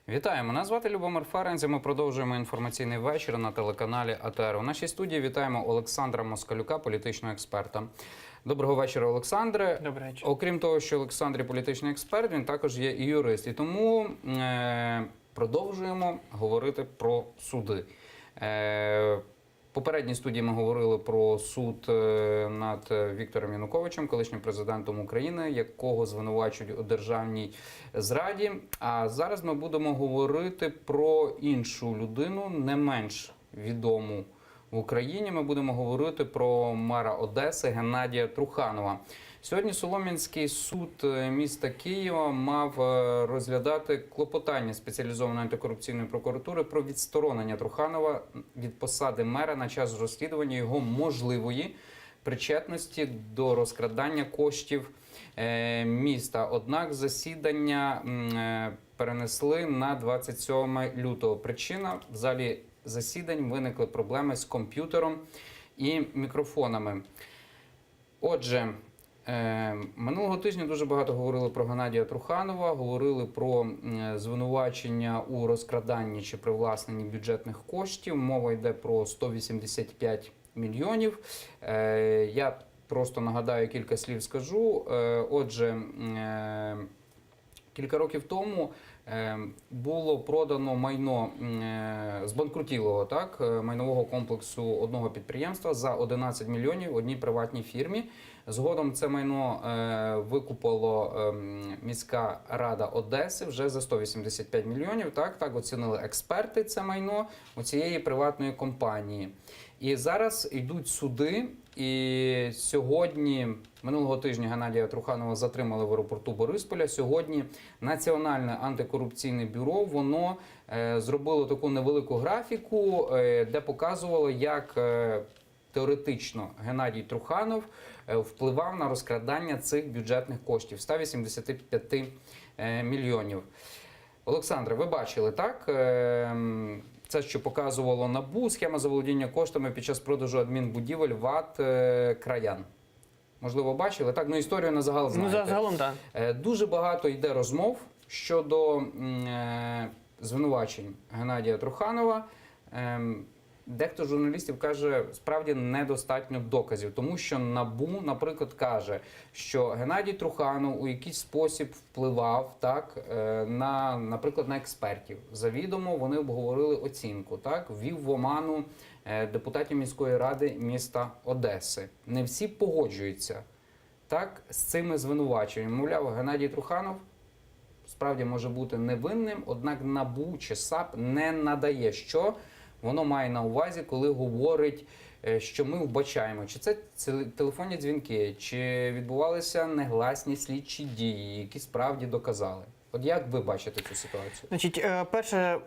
Вітаю, мене звати Любомир Ференц. Ми продовжуємо інформаційний вечір на телеканалі АТR. У нашій студії вітаємо Олександра Москалюка, політичного експерта. Доброго вечора, Олександре. Добрий вечір. Окрім того, що Олександр політичний експерт, він також є і юрист. І тому продовжуємо говорити про суди. В попередній студії ми говорили про суд над Віктором Януковичем, колишнім президентом України, якого звинувачують у державній зраді. А зараз ми будемо говорити про іншу людину, не менш відому в Україні. Ми будемо говорити про мера Одеси Геннадія Труханова. Сьогодні Солом'янський суд міста Києва мав розглядати клопотання спеціалізованої антикорупційної прокуратури про відсторонення Труханова від посади мера на час розслідування його можливої причетності до розкрадання коштів міста. Однак засідання перенесли на 27 лютого. Причина – в залі засідань виникли проблеми з комп'ютером і мікрофонами. Отже, минулого тижня дуже багато говорили про Геннадія Труханова, говорили про звинувачення у розкраданні чи привласненні бюджетних коштів. Мова йде про 185 мільйонів. Я просто нагадаю, кілька слів скажу. Отже, кілька років тому було продано майно збанкрутілого майнового комплексу одного підприємства за 11 мільйонів одній приватній фірмі. Згодом це майно викупила міська рада Одеси вже за 185 мільйонів. Так оцінили експерти це майно у цієї приватної компанії. І зараз йдуть суди, і сьогодні, минулого тижня Геннадія Труханова затримали в аеропорту Борисполя. Сьогодні Національне антикорупційне бюро, воно зробило таку невелику графіку, де показувало, як теоретично Геннадій Труханов впливав на розкрадання цих бюджетних коштів – 185 мільйонів. Олександре, ви бачили, так? Це, що показувало НАБУ, схема заволодіння коштами під час продажу адмінбудівель ВАТ «Краян». Можливо, бачили, так? Ну, історію на загал знаєте. Ну, загалом, так. Дуже багато йде розмов щодо звинувачень Геннадія Труханова. Дехто з журналістів каже, справді недостатньо доказів, тому що НАБУ, наприклад, каже, що Геннадій Труханов у якийсь спосіб впливав, наприклад, на експертів. Завідомо вони обговорили оцінку, ввів в оману депутатів міської ради міста Одеси. Не всі погоджуються з цими звинуваченнями. Мовляв, Геннадій Труханов справді може бути невинним, однак НАБУ чи САП не надає, що воно має на увазі, коли говорить, що ми вбачаємо, чи це телефонні дзвінки, чи відбувалися негласні слідчі дії, які справді доказали. От як ви бачите цю ситуацію? Значить, перше,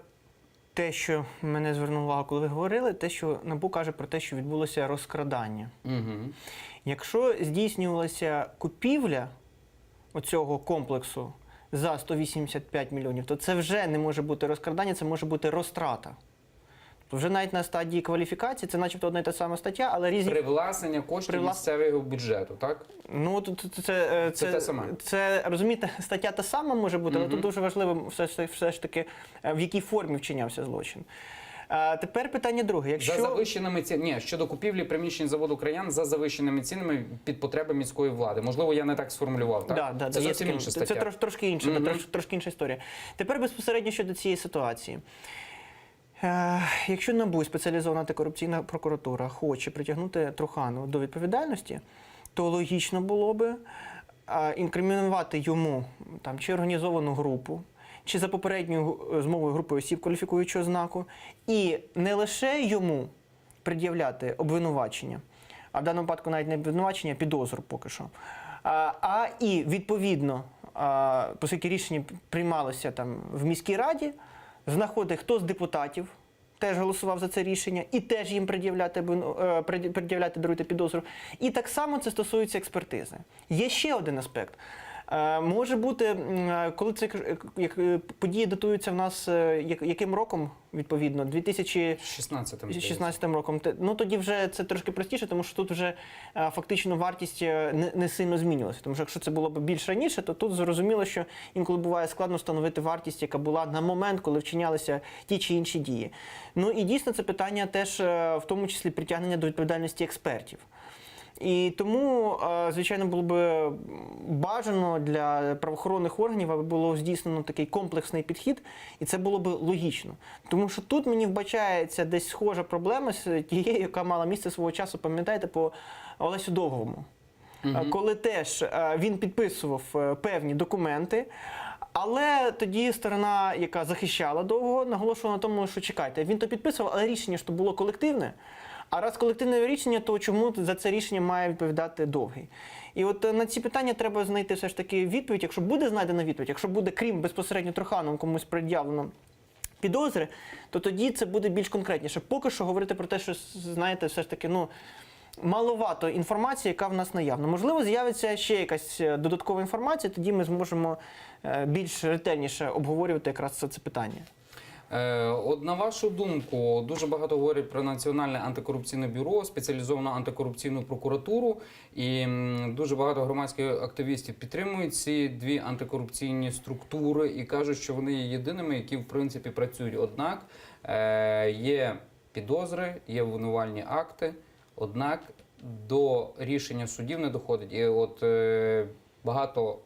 те, що мене звернуло увагу, коли ви говорили, те, що НАБУ каже про те, що відбулося розкрадання. Угу. Якщо здійснювалася купівля оцього комплексу за 185 мільйонів, то це вже не може бути розкрадання, це може бути розтрата. Вже навіть на стадії кваліфікації, це начебто одна і та сама стаття, але різні... Привласнення коштів місцевого бюджету, так? Ну, це те саме. Це, розумієте, стаття та сама може бути, але тут дуже важливо все ж таки, в якій формі вчинявся злочин. Тепер питання друге. Якщо... За завищеними цінами, щодо купівлі приміщень заводу «Краян» за завищеними цінами під потреби міської влади. Можливо, я не так сформулював, так? Да, це зовсім інша стаття. Це трошки інша, трошки інша історія. Тепер безпосередньо щодо цієї ситуації. Якщо НАБУ, спеціалізована антикорупційна прокуратура, хоче притягнути Труханова до відповідальності, то логічно було би інкримінувати йому чи організовану групу, чи за попередньою змовою групи осіб кваліфікуючого знаку, і не лише йому пред'являти обвинувачення, а в даному випадку навіть не обвинувачення, а підозру поки що, а і відповідно, оскільки рішення приймалося в міській раді, знаходить, хто з депутатів теж голосував за це рішення, і теж їм пред'являти, даруйте, підозру. І так само це стосується експертизи. Є ще один аспект. Може бути, коли це як події датуються в нас яким роком, відповідно? 16 роком. Ну тоді вже це трошки простіше, тому що тут вже фактично вартість не сильно змінювалася. Тому що якщо це було б більш раніше, то тут зрозуміло, що інколи буває складно встановити вартість, яка була на момент, коли вчинялися ті чи інші дії. Ну і дійсно це питання теж в тому числі притягнення до відповідальності експертів. І тому, звичайно, було б бажано для правоохоронних органів, аби було здійснено такий комплексний підхід, і це було б логічно. Тому що тут мені вбачається десь схожа проблема з тією, яка мала місце свого часу, пам'ятаєте, по Олесю Довгому. Коли теж він підписував певні документи, але тоді сторона, яка захищала Довгого, наголошувала на тому, що чекайте, він то підписував, але рішення ж то було колективне. А раз колективне рішення, то чому за це рішення має відповідати Довгий? І от на ці питання треба знайти все ж таки відповідь. Якщо буде знайдена відповідь, якщо буде, крім безпосередньо Трухановим, комусь пред'явлено підозри, то тоді це буде більш конкретніше. Поки що говорити про те, що, знаєте, все ж таки, маловато інформації, яка в нас наявна. Можливо, з'явиться ще якась додаткова інформація, тоді ми зможемо більш ретельніше обговорювати якраз це питання. От на вашу думку, дуже багато говорять про Національне антикорупційне бюро, спеціалізовану антикорупційну прокуратуру, і дуже багато громадських активістів підтримують ці дві антикорупційні структури і кажуть, що вони є єдиними, які в принципі працюють. Однак є підозри, є обвинувальні акти, однак до рішення судів не доходить. І от багато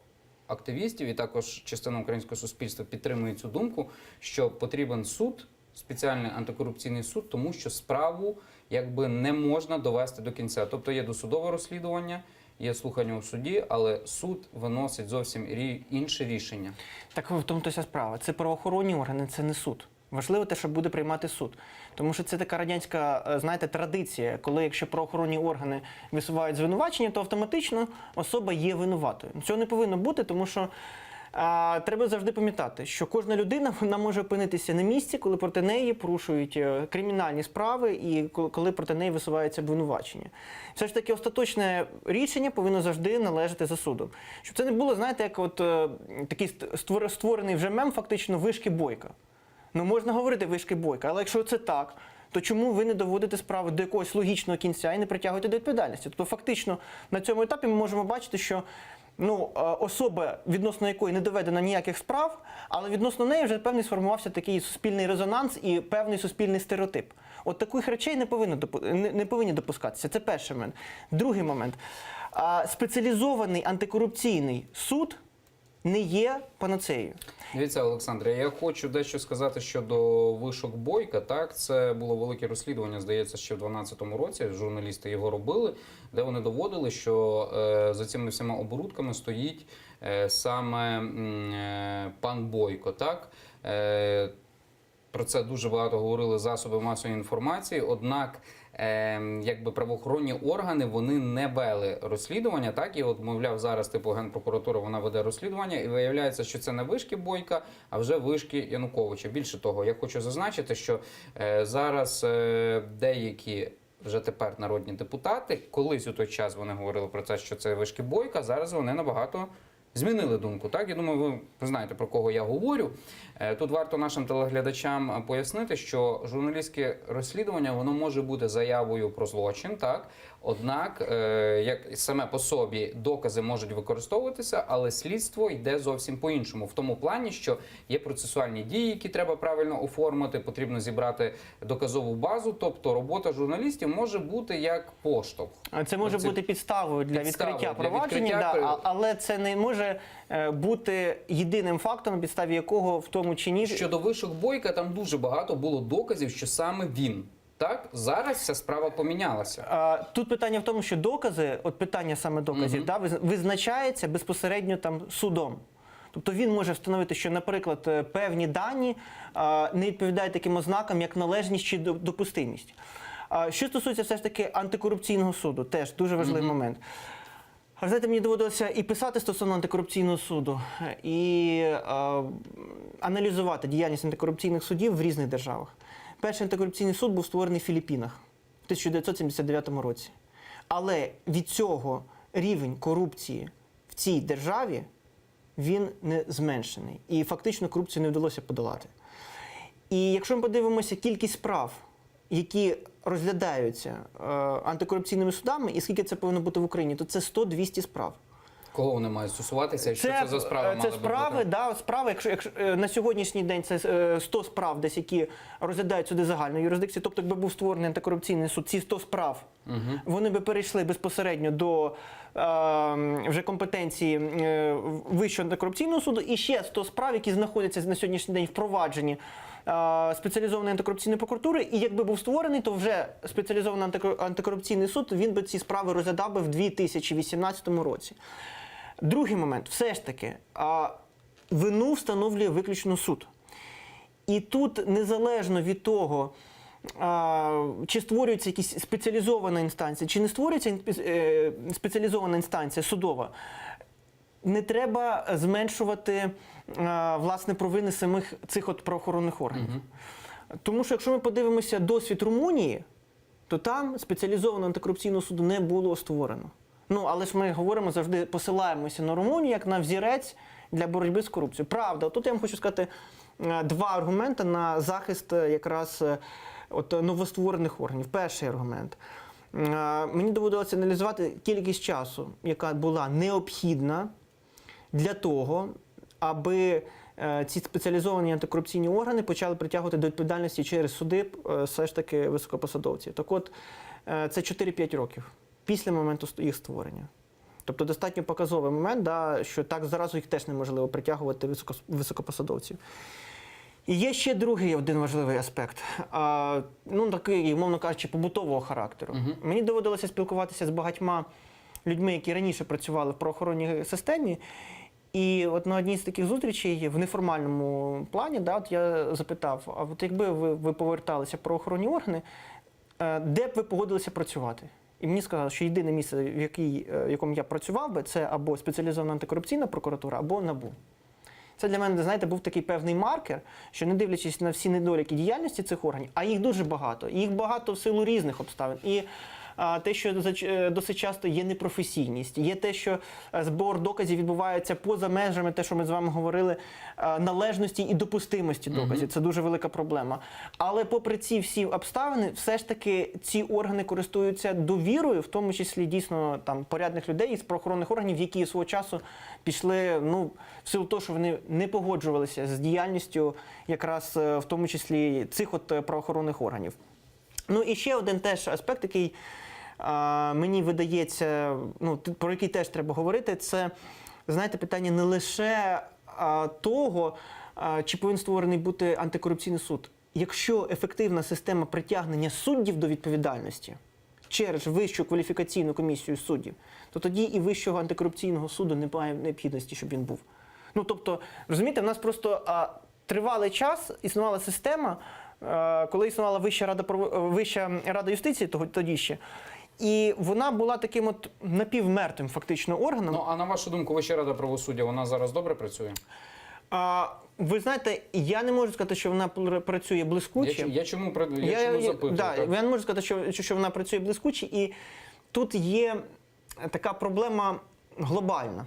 активістів і також частина українського суспільства підтримує цю думку, що потрібен суд, спеціальний антикорупційний суд, тому що справу якби не можна довести до кінця. Тобто є досудове розслідування, є слухання у суді, але суд виносить зовсім інше рішення. Так в тому то вся справа. Це правоохоронні органи, це не суд. Важливо те, що буде приймати суд. Тому що це така радянська, знаєте, традиція, коли якщо правоохоронні органи висувають звинувачення, то автоматично особа є винуватою. Цього не повинно бути, тому що треба завжди пам'ятати, що кожна людина вона може опинитися на місці, коли проти неї порушують кримінальні справи і коли проти неї висуваються обвинувачення. Все ж таки остаточне рішення повинно завжди належати за судом. Щоб це не було, знаєте, як от такий створений вже мем фактично вишки Бойка. Ну, можна говорити вишки Бойка, але якщо це так, то чому ви не доводите справу до якогось логічного кінця і не притягуєте до відповідальності? Тобто фактично на цьому етапі ми можемо бачити, що особа, відносно якої не доведено ніяких справ, але відносно неї вже певний сформувався такий суспільний резонанс і певний суспільний стереотип. От таких речей не повинні допускатися. Це перший момент. Другий момент. Спеціалізований антикорупційний суд не є панацеєю. Дивіться, Олександре, я хочу дещо сказати щодо вишок Бойка. Так, це було велике розслідування, здається, ще в 2012 році. Журналісти його робили, де вони доводили, що за цими всіма оборудками стоїть саме пан Бойко. Так? Про це дуже багато говорили засоби масової інформації, однак якби правоохоронні органи, вони не вели розслідування, так, і от, мовляв, зараз, типу, Генпрокуратура, вона веде розслідування, і виявляється, що це не вишки Бойка, а вже вишки Януковича. Більше того, я хочу зазначити, що зараз деякі вже тепер народні депутати, колись у той час вони говорили про те, що це вишки Бойка, зараз вони набагато змінили думку. Так, я думаю, ви знаєте, про кого я говорю. Тут варто нашим телеглядачам пояснити, що журналістське розслідування, воно може бути заявою про злочин, так? Однак, як саме по собі докази можуть використовуватися, але слідство йде зовсім по-іншому. В тому плані, що є процесуальні дії, які треба правильно оформити, потрібно зібрати доказову базу, тобто робота журналістів може бути як поштовх. Це може бути підставою для відкриття провадження, але це не може бути єдиним фактом, на підставі якого в тому чи ні... Щодо вишок Бойка, там дуже багато було доказів, що саме він. Так, зараз ця справа помінялася. Тут питання в тому, що докази, от питання саме доказів, визначається безпосередньо там судом. Тобто він може встановити, що, наприклад, певні дані не відповідають таким ознакам, як належність чи допустимість. Що стосується все ж таки антикорупційного суду, теж дуже важливий момент. Знаєте, мені доводилося і писати стосовно антикорупційного суду, і аналізувати діяльність антикорупційних судів в різних державах. Перший антикорупційний суд був створений в Філіппінах в 1979 році. Але від цього рівень корупції в цій державі він не зменшений. І фактично корупцію не вдалося подолати. І якщо ми подивимося кількість справ, які розглядаються антикорупційними судами, і скільки це повинно бути в Україні, то це 100-200 справ. Кого вони мають стосуватися? Що це за справи мали це би справи, бути? да, справи, якщо на сьогоднішній день це 100 справ, десь які розглядають суди загальної юрисдикції. Тобто, якби був створений антикорупційний суд, ці 100 справ, вони би перейшли безпосередньо до вже компетенції Вищого антикорупційного суду, і ще 100 справ, які знаходяться на сьогоднішній день в провадженні спеціалізованої антикорупційної прокуратури, і якби був створений, то вже спеціалізований антикорупційний суд, він би ці справи розглядав би в 2018 році. Другий момент, все ж таки, вину встановлює виключно суд. І тут незалежно від того, чи створюється якась спеціалізована інстанція, чи не створюється спеціалізована інстанція судова, не треба зменшувати власне провини самих цих от правоохоронних органів. Тому що якщо ми подивимося досвід Румунії, то там спеціалізованого антикорупційного суду не було створено. Ну, але ж ми говоримо, завжди посилаємося на Румунію як на взірець для боротьби з корупцією. Правда, тут я вам хочу сказати два аргументи на захист якраз от новостворених органів. Перший аргумент. Мені доводилося аналізувати кількість часу, яка була необхідна для того, аби ці спеціалізовані антикорупційні органи почали притягувати до відповідальності через суди все ж таки високопосадовців. Так от, це 4-5 років після моменту їх створення. Тобто достатньо показовий момент, да, що так зразу їх теж неможливо притягувати високопосадовців. І є ще другий один важливий аспект, ну такий, умовно кажучи, побутового характеру. Мені доводилося спілкуватися з багатьма людьми, які раніше працювали в правоохоронній системі. І от на одній з таких зустрічей в неформальному плані, да, от я запитав, а от якби ви поверталися в правоохоронні органи, де б ви погодилися працювати? І мені сказали, що єдине місце, в якому я працював би, це або спеціалізована антикорупційна прокуратура, або НАБУ. Це для мене, знаєте, був такий певний маркер, що не дивлячись на всі недоліки діяльності цих органів, а їх дуже багато, їх багато в силу різних обставин. І те, що досить часто є непрофесійність, є те, що збор доказів відбувається поза межами, те, що ми з вами говорили, належності і допустимості доказів. Це дуже велика проблема. Але попри ці всі обставини, все ж таки ці органи користуються довірою, в тому числі дійсно там порядних людей із правоохоронних органів, які свого часу пішли, ну, в силу того, що вони не погоджувалися з діяльністю якраз в тому числі цих от правоохоронних органів. Ну і ще один теж аспект, який мені видається, ну, про який теж треба говорити, це, знаєте, питання не лише того, чи повинен створений бути антикорупційний суд. Якщо ефективна система притягнення суддів до відповідальності через Вищу кваліфікаційну комісію суддів, то тоді і Вищого антикорупційного суду немає необхідності, щоб він був. Ну, тобто, розумієте, в нас просто тривалий час існувала система, коли існувала Вища рада юстиції тоді ще, і вона була таким от напівмертвим фактично органом. Ну, а на вашу думку, Вища рада правосуддя, вона зараз добре працює? Ви знаєте, я не можу сказати, що вона працює блискуче. Я чому запитую? Да, я не можу сказати, що вона працює блискуче, і тут є така проблема глобальна.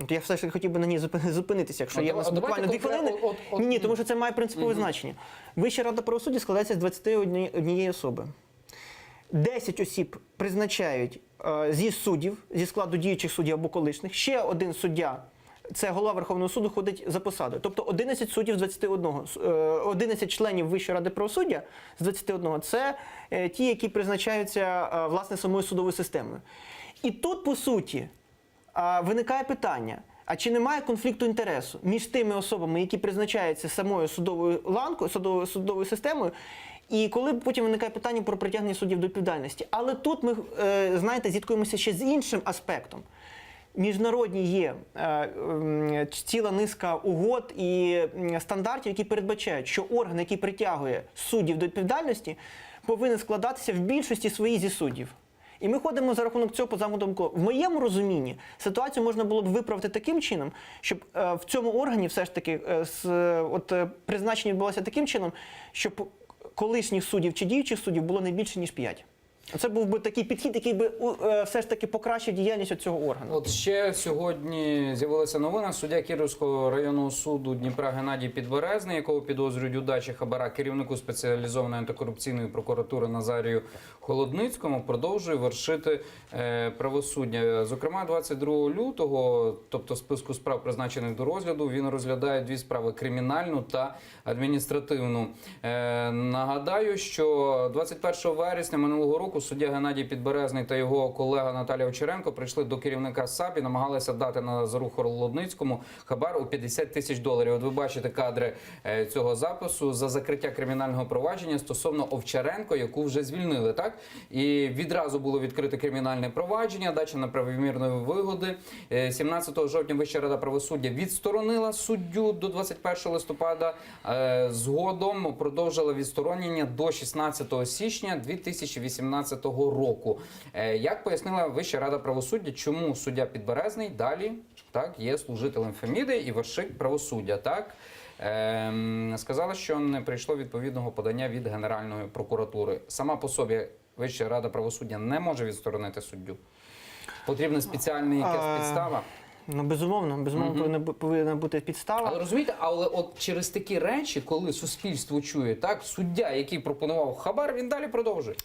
Я все ж хотів би на ній зупинитися, якщо є в нас буквально 2 хвилини. Ні, тому що це має принципове значення. Вища рада правосуддя складається з 21 особи. 10 осіб призначають зі суддів, зі складу діючих суддів або колишніх. Ще один суддя, це голова Верховного суду, ходить за посадою. Тобто 11 суддів з 21. 11 членів Вищої ради правосуддя з 21 – це ті, які призначаються власне самою судовою системою. І тут, по суті, виникає питання, а чи немає конфлікту інтересу між тими особами, які призначаються самою судовою ланкою, судовою системою, і коли потім виникає питання про притягнення суддів до відповідальності. Але тут ми, знаєте, зіткуємося ще з іншим аспектом. Міжнародні є ціла низка угод і стандартів, які передбачають, що орган, який притягує суддів до відповідальності, повинен складатися в більшості своїй зі суддів. І ми ходимо за рахунок цього по замовнику. В моєму розумінні ситуацію можна було б виправити таким чином, щоб в цьому органі все ж таки призначення відбулося таким чином, щоб колишніх суддів чи діючих суддів було не більше, ніж 5. Це був би такий підхід, який би все ж таки покращив діяльність цього органу. От ще сьогодні з'явилася новина. Суддя Кіровського районного суду Дніпра Геннадій Підберезний, якого підозрюють у дачі хабара керівнику спеціалізованої антикорупційної прокуратури Назарію Холодницькому, продовжує вершити правосуддя. Зокрема, 22 лютого, тобто в списку справ, призначених до розгляду, він розглядає дві справи – кримінальну та адміністративну. Нагадаю, що 21 вересня минулого року суддя Геннадій Підберезний та його колега Наталія Овчаренко прийшли до керівника САП і намагалися дати Назару Холодницькому хабар у $50 000. От ви бачите кадри цього запису за закриття кримінального провадження стосовно Овчаренко, яку вже звільнили, так? І відразу було відкрите кримінальне провадження, дача неправомірної вигоди. 17 жовтня Вища рада правосуддя відсторонила суддю до 21 листопада. Згодом продовжила відсторонення до 16 січня 2018 року. Як пояснила Вища рада правосуддя, чому суддя Підберезний далі так є служителем Феміди і вершить правосуддя, так? Сказала, що не прийшло відповідного подання від Генеральної прокуратури. Сама по собі Вища рада правосуддя не може відсторонити суддю. Потрібна спеціальна якась підстава. Ну, безумовно, повинна бути підстава. Але розумієте, але от через такі речі, коли суспільство чує, так, суддя, який пропонував хабар, він далі продовжує.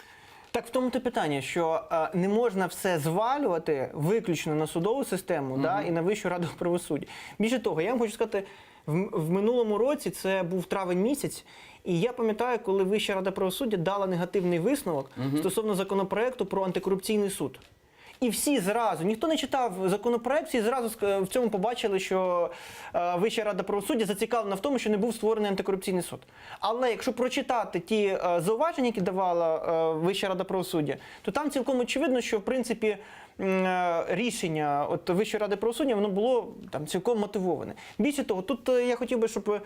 Так в тому те питання, що не можна все звалювати виключно на судову систему, да, і на Вищу раду правосуддя. Більше того, я вам хочу сказати, в минулому році, це був травень місяць, і я пам'ятаю, коли Вища рада правосуддя дала негативний висновок стосовно законопроекту про антикорупційний суд. І всі зразу, ніхто не читав законопроект, всі зразу в цьому побачили, що Вища рада правосуддя зацікавлена в тому, що не був створений антикорупційний суд. Але якщо прочитати ті зауваження, які давала Вища рада правосуддя, то там цілком очевидно, що в принципі рішення от Вищої ради правосуддя, воно було там цілком мотивоване. Більше того, тут я хотів би, щоб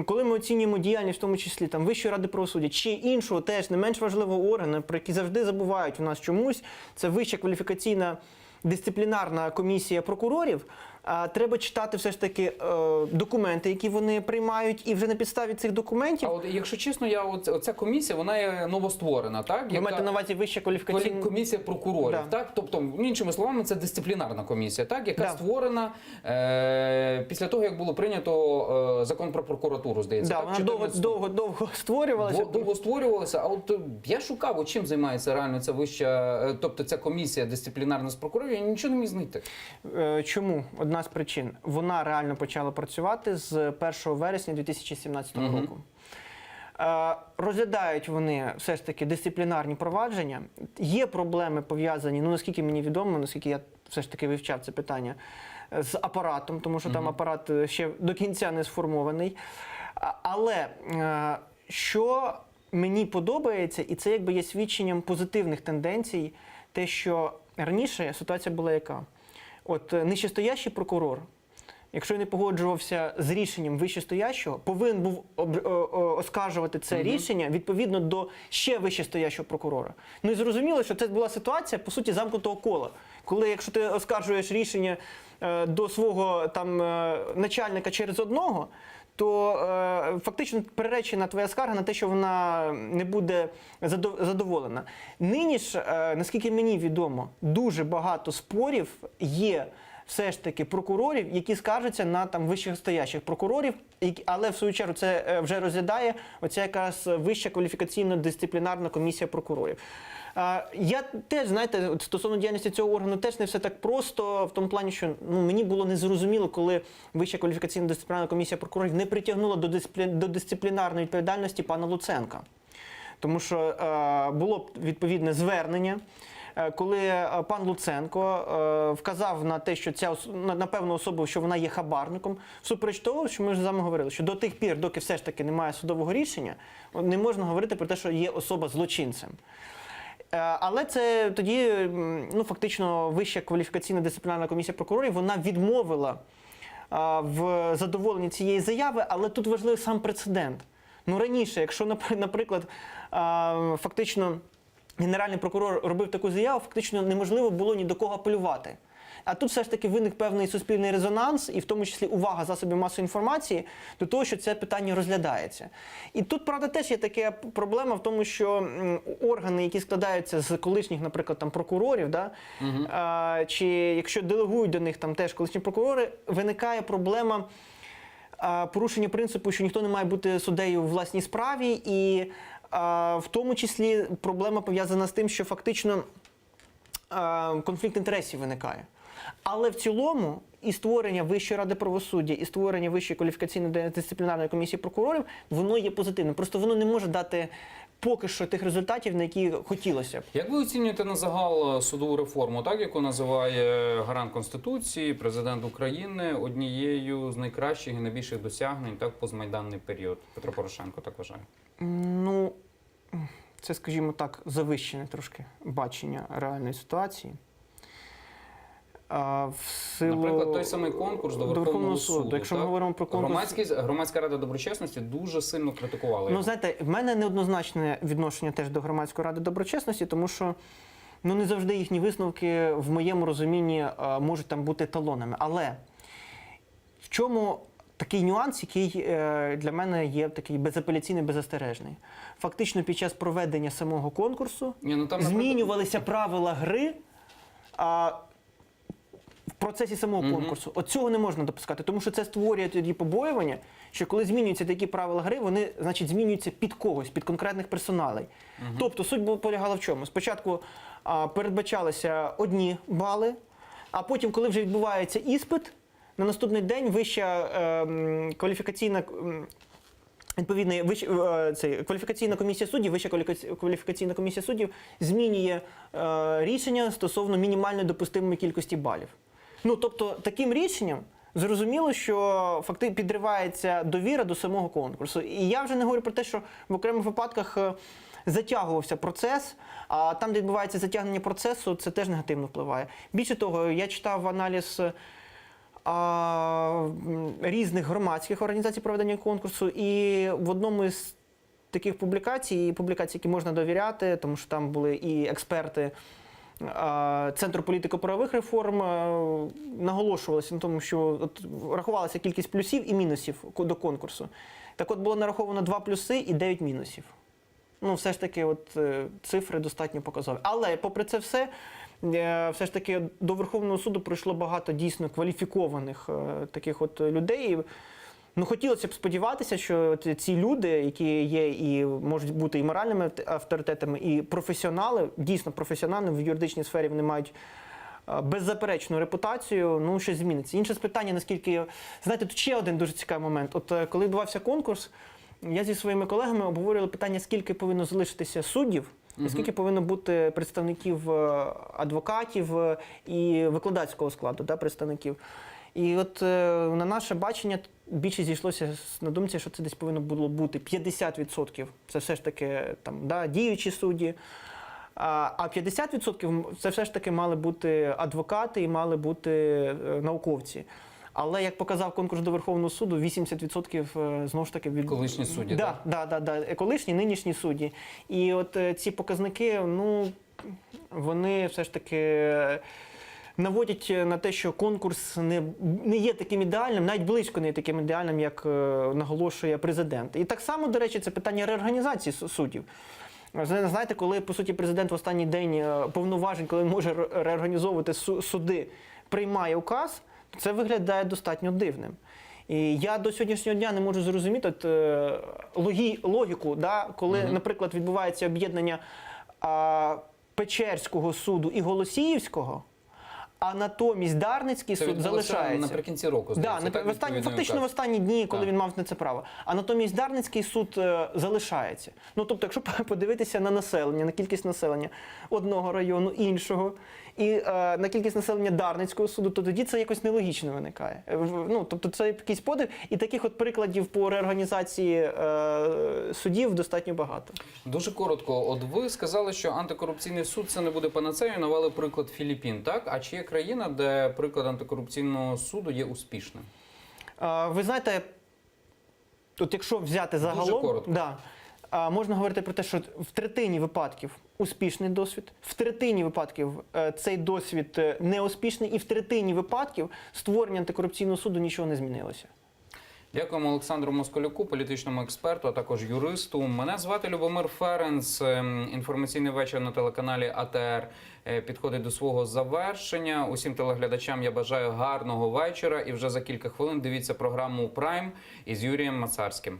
коли ми оцінюємо діяльність, в тому числі там Вищої ради правосуддя чи іншого теж не менш важливого органу, про який завжди забувають у нас чомусь, це Вища кваліфікаційна дисциплінарна комісія прокурорів, треба читати все ж таки документи, які вони приймають, і вже на підставі цих документів... А от, якщо чесно, оця комісія, вона є новостворена, так? Ви маєте на увазі Вища кваліфікаційна... Комісія прокурорів, да. Так? Тобто, іншими словами, це дисциплінарна комісія, так? Яка створена після того, як було прийнято закон про прокуратуру, здається. Да, так? Вона довго створювалася. Довго створювалася, а от я шукав, чим займається реально ця вища, тобто ця комісія дисциплінарна з прокурорів, я нічого не міг знайти. Чому? Одна з причин. Вона реально почала працювати з 1 вересня 2017 року. Розглядають вони все ж таки дисциплінарні провадження. Є проблеми пов'язані, ну наскільки мені відомо, наскільки я все ж таки вивчав це питання, з апаратом, тому що там апарат ще до кінця не сформований. Але що мені подобається, і це якби є свідченням позитивних тенденцій, те, що раніше ситуація була яка? От нижчестоящий прокурор, якщо не погоджувався з рішенням вищестоящого, повинен був оскаржувати це рішення відповідно до ще вищестоящого прокурора. Ну і зрозуміло, що це була ситуація, по суті, замкнутого кола. Коли, якщо ти оскаржуєш рішення до свого там начальника через одного, то фактично переречена твоя скарга на те, що вона не буде задоволена. Нині ж, наскільки мені відомо, дуже багато спорів є все ж таки прокурорів, які скаржаться на там вищестоящих прокурорів, але в свою чергу це вже розглядає оця якраз Вища кваліфікаційно-дисциплінарна комісія прокурорів. Я теж, знаєте, стосовно діяльності цього органу, теж не все так просто, в тому плані, що мені було незрозуміло, коли Вища кваліфікаційно-дисциплінарна комісія прокурорів не притягнула до дисциплінарної відповідальності пана Луценка. Тому що було відповідне звернення, коли пан Луценко вказав на те, що на певну особу, що вона є хабарником, всупереч того, що ми вже з вами говорили, що до тих пір, доки все ж таки немає судового рішення, не можна говорити про те, що є особа злочинцем. Але це тоді, фактично, Вища кваліфікаційна дисциплінарна комісія прокурорів, вона відмовила в задоволенні цієї заяви, але тут важливий сам прецедент. Ну, раніше, якщо, наприклад, фактично Генеральний прокурор робив таку заяву, фактично неможливо було ні до кого апелювати. А тут все ж таки виник певний суспільний резонанс, і в тому числі увага засобів масової інформації до того, що це питання розглядається. І тут, правда, теж є така проблема в тому, що органи, які складаються з колишніх, наприклад, там, прокурорів, да, чи якщо делегують до них там теж колишні прокурори, виникає проблема порушення принципу, що ніхто не має бути суддею у власній справі, і в тому числі проблема пов'язана з тим, що фактично конфлікт інтересів виникає. Але в цілому і створення Вищої ради правосуддя, і створення Вищої кваліфікаційно-дисциплінарної комісії прокурорів, воно є позитивним. Просто воно не може дати поки що тих результатів, на які хотілося б. Як ви оцінюєте на загал судову реформу, так, яку називає гарант Конституції, президент України однією з найкращих і найбільших досягнень, так, постмайданний період? Петро Порошенко так вважає? Ну, це, скажімо так, завищене трошки бачення реальної ситуації. Наприклад, той самий конкурс до Верховного суду. Якщо так? ми говоримо про конкурс... Громадська рада доброчесності дуже сильно критикувала. Ну, знаєте, в мене неоднозначне відношення теж до Громадської ради доброчесності, тому що не завжди їхні висновки в моєму розумінні можуть там бути еталонами. Але в чому такий нюанс, який для мене є такий безапеляційний, беззастережний? Фактично під час проведення самого конкурсу змінювалися правила гри в процесі самого конкурсу. От цього не можна допускати, тому що це створює тоді побоювання, що коли змінюються такі правила гри, вони, значить, змінюються під когось, під конкретних персоналей. Тобто суть полягала в чому? Спочатку передбачалися одні бали, а потім, коли вже відбувається іспит, на наступний день Вища кваліфікаційна кваліфікаційна комісія суддів, Вища кваліфікаційна комісія суддів змінює рішення стосовно мінімальної допустимої кількості балів. Ну, тобто, таким рішенням зрозуміло, що фактично підривається довіра до самого конкурсу. І я вже не говорю про те, що в окремих випадках затягувався процес, а там, де відбувається затягнення процесу, це теж негативно впливає. Більше того, я читав аналіз різних громадських організацій проведення конкурсу, і в одному із таких публікацій, які можна довіряти, тому що там були і експерти Центру політико-правових реформ, наголошувалося на тому, що рахувалася кількість плюсів і мінусів до конкурсу. Так от було нараховано 2 плюси і 9 мінусів. Ну, все ж таки, от цифри достатньо показові. Але, попри це все ж таки до Верховного суду прийшло багато дійсно кваліфікованих таких от людей. Ну, хотілося б сподіватися, що ці люди, які є і можуть бути і моральними авторитетами, і професіонали, дійсно професіонали в юридичній сфері, вони мають беззаперечну репутацію, ну, щось зміниться. Інше питання, наскільки... Знаєте, тут ще один дуже цікавий момент. От коли відбувався конкурс, я зі своїми колегами обговорювали питання, скільки повинно залишитися суддів, і скільки повинно бути представників адвокатів і викладацького складу, да, представників. І от на наше бачення більше зійшлося на думці, що це десь повинно було бути 50%. Це все ж таки там, да, діючі судді. А 50% це все ж таки мали бути адвокати і мали бути науковці. Але, як показав конкурс до Верховного суду, 80% знову ж таки від... Колишні судді, так? Да. Колишні, нинішні судді. І от ці показники, ну, вони все ж таки наводять на те, що конкурс не є таким ідеальним, навіть близько не є таким ідеальним, як наголошує президент. І так само, до речі, це питання реорганізації суддів. Знаєте, коли, по суті, президент в останній день повноважень, коли він може реорганізовувати суди, приймає указ, це виглядає достатньо дивним. І я до сьогоднішнього дня не можу зрозуміти логіку, да, коли, наприклад, відбувається об'єднання Печерського суду і Голосіївського, а натомість Дарницький суд залишається. Наприкінці року, здається. Да, фактично в останні дні, коли він мав на це право. А натомість Дарницький суд залишається. Ну, тобто, якщо подивитися на населення, на кількість населення одного району, іншого, і на кількість населення Дарницького суду, то тоді це якось нелогічно виникає. Ну, тобто це якийсь подив, і таких от прикладів по реорганізації судів достатньо багато. Дуже коротко. От ви сказали, що антикорупційний суд це не буде панацею, навели приклад Філіппін, так? А чи є країна, де приклад антикорупційного суду є успішним? Ви знаєте, от якщо взяти загалом... Дуже коротко. Да, можна говорити про те, що в третині випадків успішний досвід, в третині випадків цей досвід неуспішний, і в третині випадків створення антикорупційного суду нічого не змінилося. Дякуємо Олександру Москалюку, політичному експерту, а також юристу. Мене звати Любомир Ференц. Інформаційний вечір на телеканалі АТР підходить до свого завершення. Усім телеглядачам я бажаю гарного вечора. І вже за кілька хвилин дивіться програму «Прайм» із Юрієм Мацарським.